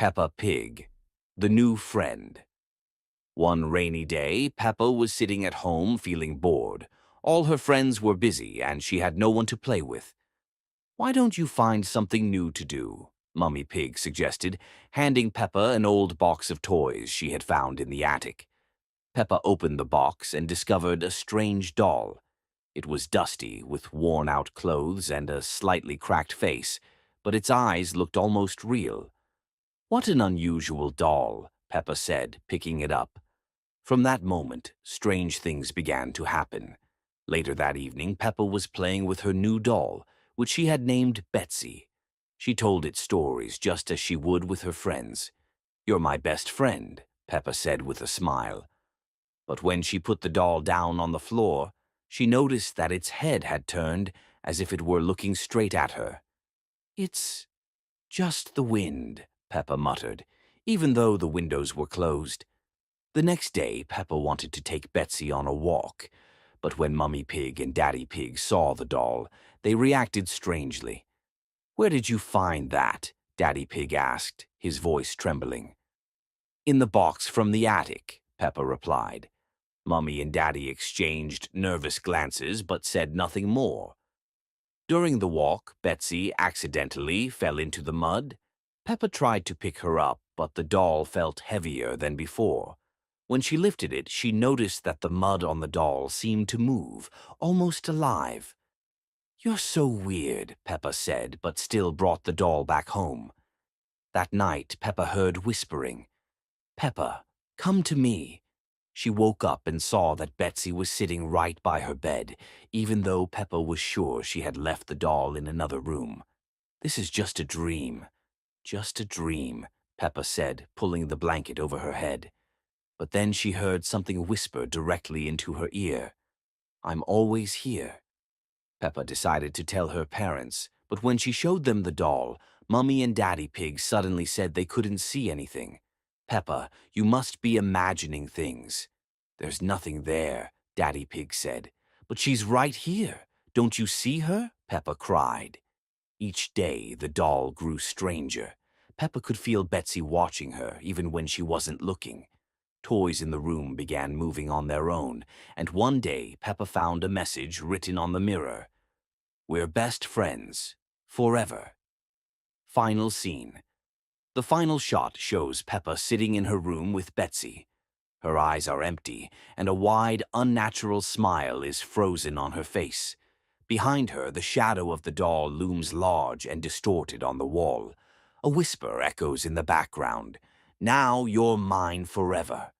Peppa Pig, the new friend. One rainy day, Peppa was sitting at home feeling bored. All her friends were busy and she had no one to play with. "Why don't you find something new to do?" Mummy Pig suggested, handing Peppa an old box of toys she had found in the attic. Peppa opened the box and discovered a strange doll. It was dusty, with worn-out clothes and a slightly cracked face, but its eyes looked almost real. "What an unusual doll," Peppa said, picking it up. From that moment, strange things began to happen. Later that evening, Peppa was playing with her new doll, which she had named Betsy. She told it stories just as she would with her friends. "You're my best friend," Peppa said with a smile. But when she put the doll down on the floor, she noticed that its head had turned as if it were looking straight at her. "It's just the wind," Peppa muttered, even though the windows were closed. The next day, Peppa wanted to take Betsy on a walk, but when Mummy Pig and Daddy Pig saw the doll, they reacted strangely. "Where did you find that?" Daddy Pig asked, his voice trembling. "In the box from the attic," Peppa replied. Mummy and Daddy exchanged nervous glances but said nothing more. During the walk, Betsy accidentally fell into the mud. Peppa tried to pick her up, but the doll felt heavier than before. When she lifted it, she noticed that the mud on the doll seemed to move, almost alive. "You're so weird," Peppa said, but still brought the doll back home. That night, Peppa heard whispering. "Peppa, come to me." She woke up and saw that Betsy was sitting right by her bed, even though Peppa was sure she had left the doll in another room. "This is just a dream. Just a dream," Peppa said, pulling the blanket over her head. But then she heard something whisper directly into her ear. "I'm always here." Peppa decided to tell her parents, but when she showed them the doll, Mummy and Daddy Pig suddenly said they couldn't see anything. "Peppa, you must be imagining things." "There's nothing there," Daddy Pig said. "But she's right here. Don't you see her?" Peppa cried. Each day, the doll grew stranger. Peppa could feel Betsy watching her, even when she wasn't looking. Toys in the room began moving on their own, and one day Peppa found a message written on the mirror. "We're best friends. Forever." Final scene. The final shot shows Peppa sitting in her room with Betsy. Her eyes are empty, and a wide, unnatural smile is frozen on her face. Behind her, the shadow of the doll looms large and distorted on the wall. A whisper echoes in the background. "Now you're mine forever."